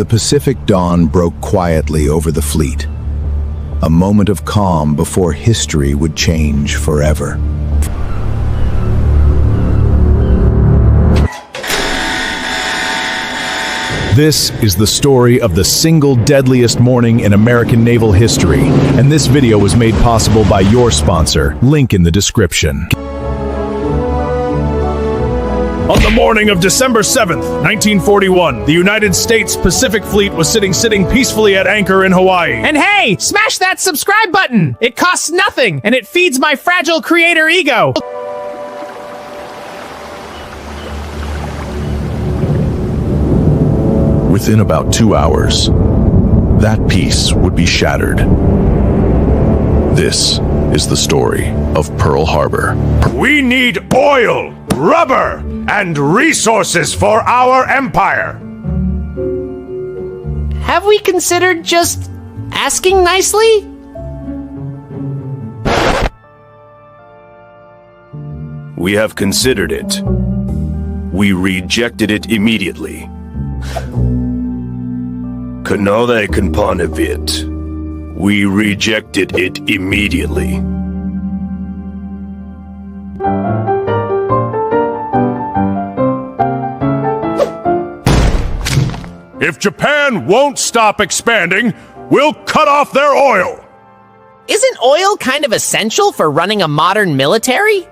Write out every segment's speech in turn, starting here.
The Pacific dawn broke quietly over the fleet. A moment of calm before history would change forever. This is the story of the single deadliest morning in American naval history, and this video was made possible by your sponsor, link in the description. On the morning of December 7th, 1941, the United States Pacific Fleet was sitting peacefully at anchor in Hawaii. And hey, smash that subscribe button! It costs nothing, and it feeds my fragile creator ego. Within about 2 hours, that peace would be shattered. This is the story of Pearl Harbor. We need oil, rubber, and resources for our empire. Have we considered just asking nicely? We have considered it. We rejected it immediately. Kanole Kanpanavit. We rejected it immediately. If Japan won't stop expanding, we'll cut off their oil. Isn't oil kind of essential for running a modern military?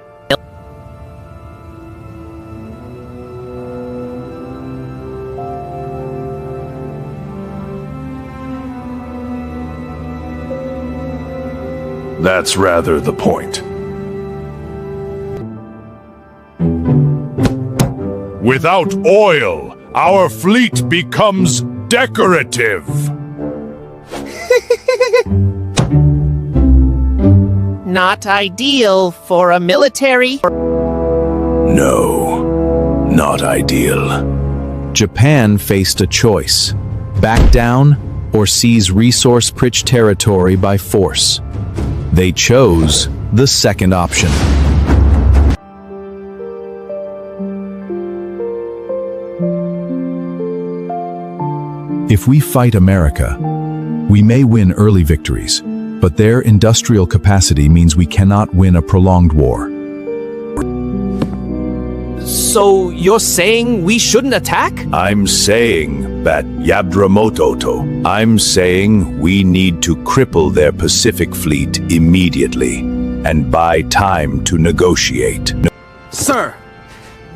That's rather the point. Without oil, our fleet becomes decorative. Not ideal for a military. No, not ideal. Japan faced a choice: back down or seize resource-rich territory by force. They chose the second option. If we fight America, we may win early victories, but their industrial capacity means we cannot win a prolonged war. So you're saying we shouldn't attack? I'm saying that Yadramototo. I'm saying we need to cripple their Pacific fleet immediately and buy time to negotiate. Sir,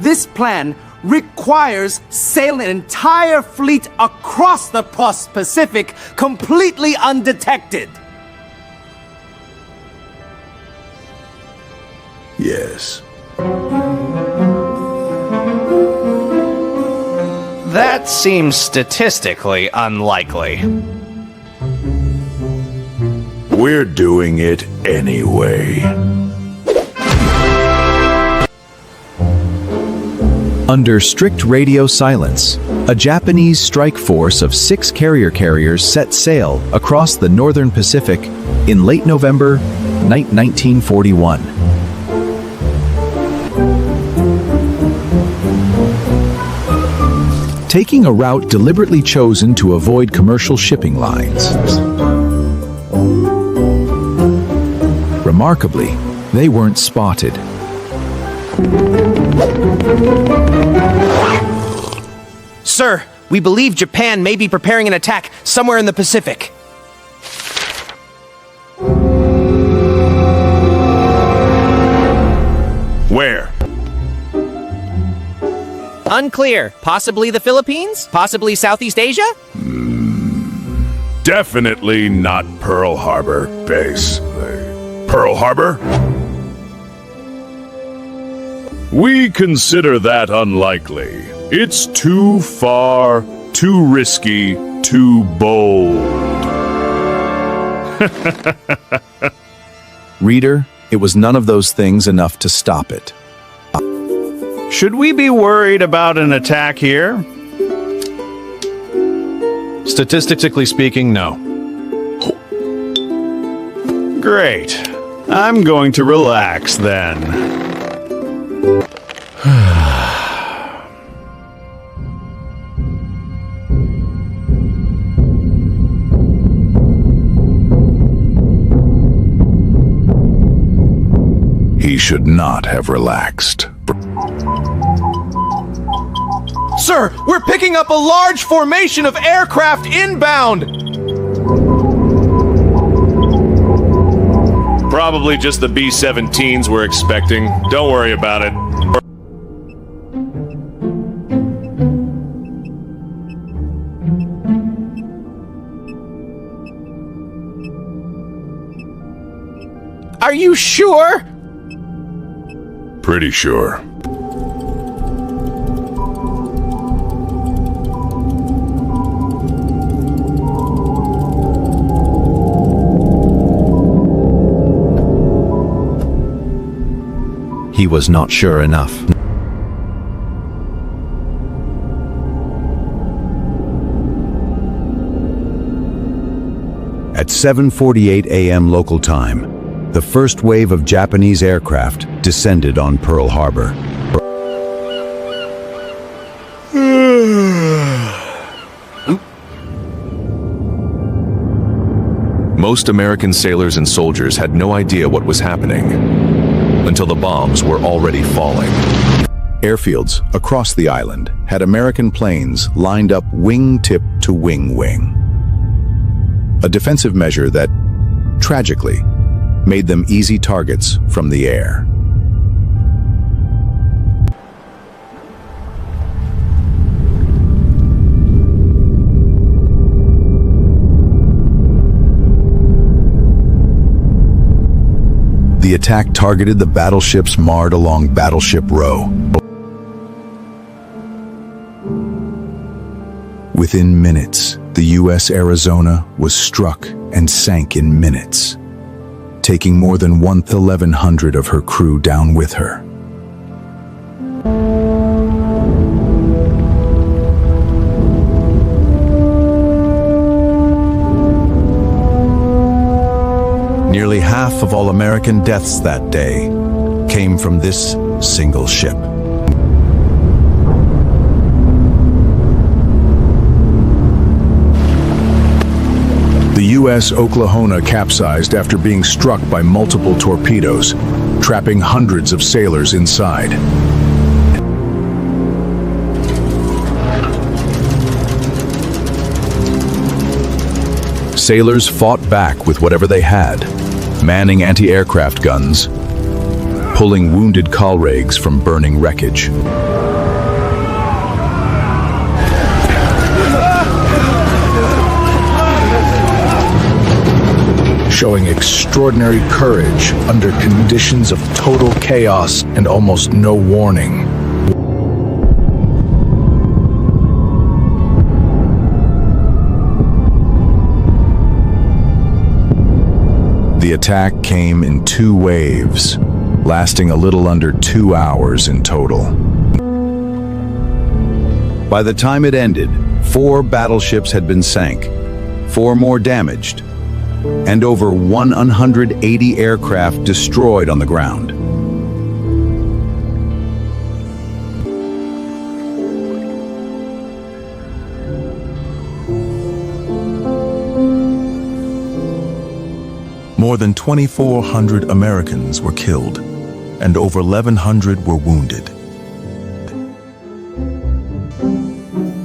this plan requires sailing an entire fleet across the Pacific completely undetected. Yes. That seems statistically unlikely. We're doing it anyway. Under strict radio silence, a Japanese strike force of 6 carriers set sail across the northern Pacific in late November 1941. Taking a route deliberately chosen to avoid commercial shipping lines. Remarkably, they weren't spotted. Sir, we believe Japan may be preparing an attack somewhere in the Pacific. Where? Unclear. Possibly the Philippines? Possibly Southeast Asia? Definitely not Pearl Harbor base. Pearl Harbor? We consider that unlikely. It's too far, too risky, too bold. Reader, it was none of those things enough to stop it. Should we be worried about an attack here? Statistically speaking, no. Great. I'm going to relax then. He should not have relaxed. Sir, we're picking up a large formation of aircraft inbound! Probably just the B-17s we're expecting. Don't worry about it. Are you sure? Pretty sure. He was not sure enough. At 7:48 a.m. local time, the first wave of Japanese aircraft descended on Pearl Harbor. Most American sailors and soldiers had no idea what was happening until the bombs were already falling. Airfields across the island had American planes lined up wing-tip to wing-wing. A defensive measure that, tragically, made them easy targets from the air. The attack targeted the battleships marred along Battleship Row. Within minutes, the U.S. Arizona was struck and sank in minutes, taking more than 1,100 of her crew down with her. Nearly half of all American deaths that day came from this single ship. The U.S. Oklahoma capsized after being struck by multiple torpedoes, trapping hundreds of sailors inside. Sailors fought back with whatever they had, manning anti-aircraft guns, pulling wounded Colleagues from burning wreckage. Showing extraordinary courage under conditions of total chaos and almost no warning. The attack came in 2 waves, lasting a little under 2 hours in total. By the time it ended, 4 battleships had been sank, 4 more damaged, and over 180 aircraft destroyed on the ground. More than 2,400 Americans were killed, and over 1,100 were wounded.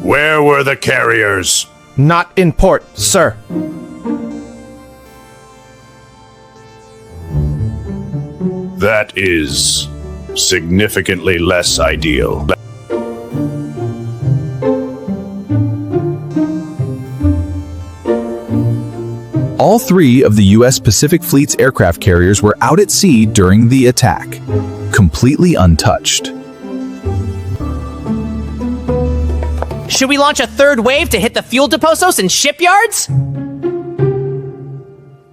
Where were the carriers? Not in port, sir. That is significantly less ideal. All 3 of the U.S. Pacific Fleet's aircraft carriers were out at sea during the attack, completely untouched. Should we launch a 3rd wave to hit the fuel depots and shipyards?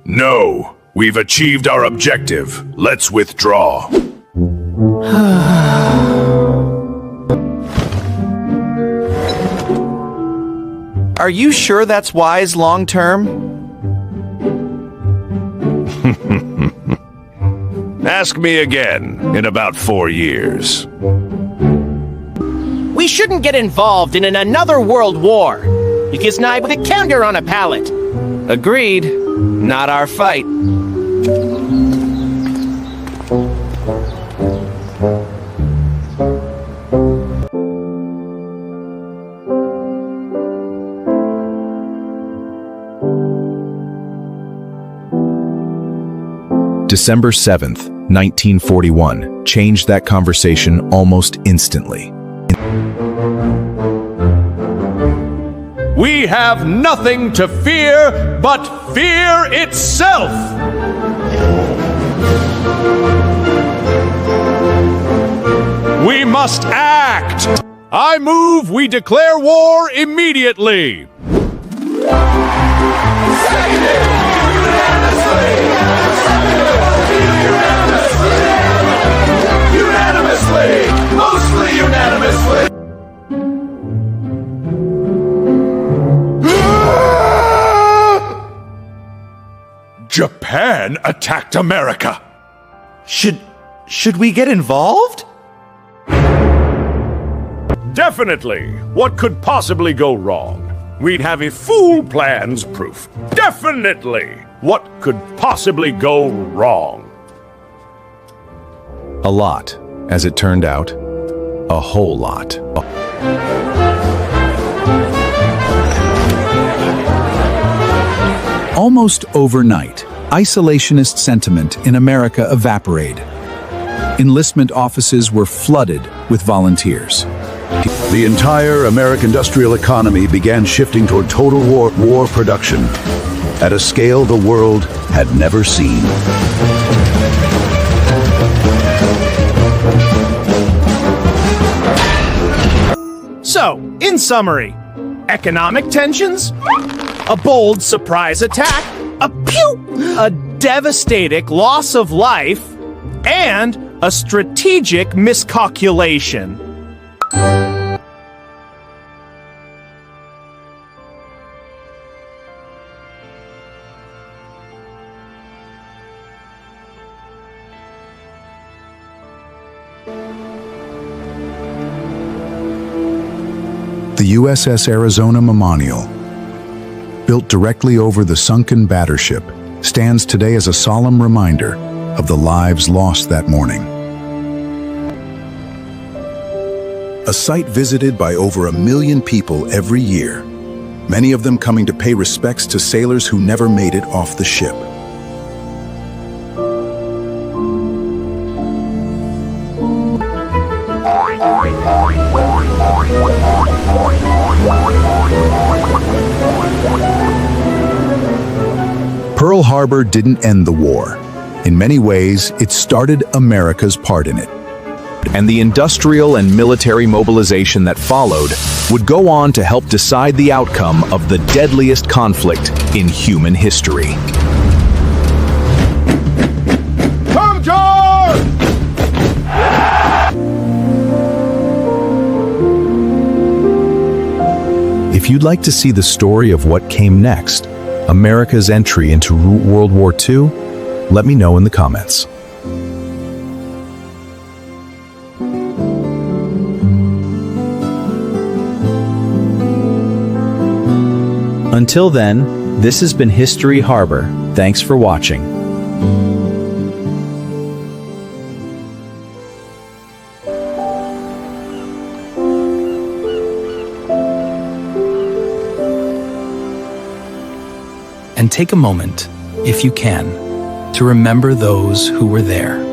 No, we've achieved our objective. Let's withdraw. Are you sure that's wise long term? Ask me again in about 4 years. We shouldn't get involved in another world war. You kiss knife with a counter on a pallet. Agreed. Not our fight. December 7th, 1941, changed that conversation almost instantly. We have nothing to fear but fear itself! We must act! I move we declare war immediately! Unanimously! Mostly unanimously! Japan attacked America! Should we get involved? Definitely! What could possibly go wrong? We'd have a full plans proof. Definitely! What could possibly go wrong? A lot, as it turned out. A whole lot. Almost overnight, isolationist sentiment in America evaporated. Enlistment offices were flooded with volunteers. The entire American industrial economy began shifting toward total war production at a scale the world had never seen. So, in summary, economic tensions, a bold surprise attack, a devastating loss of life, and a strategic miscalculation. The USS Arizona Memorial, built directly over the sunken battleship, stands today as a solemn reminder of the lives lost that morning. A site visited by over 1 million people every year, many of them coming to pay respects to sailors who never made it off the ship. Pearl Harbor didn't end the war. In many ways, it started America's part in it. And the industrial and military mobilization that followed would go on to help decide the outcome of the deadliest conflict in human history. Come, George! If you'd like to see the story of what came next, America's entry into World War II, let me know in the comments. Until then, this has been History Harbor. Thanks for watching. And take a moment, if you can, to remember those who were there.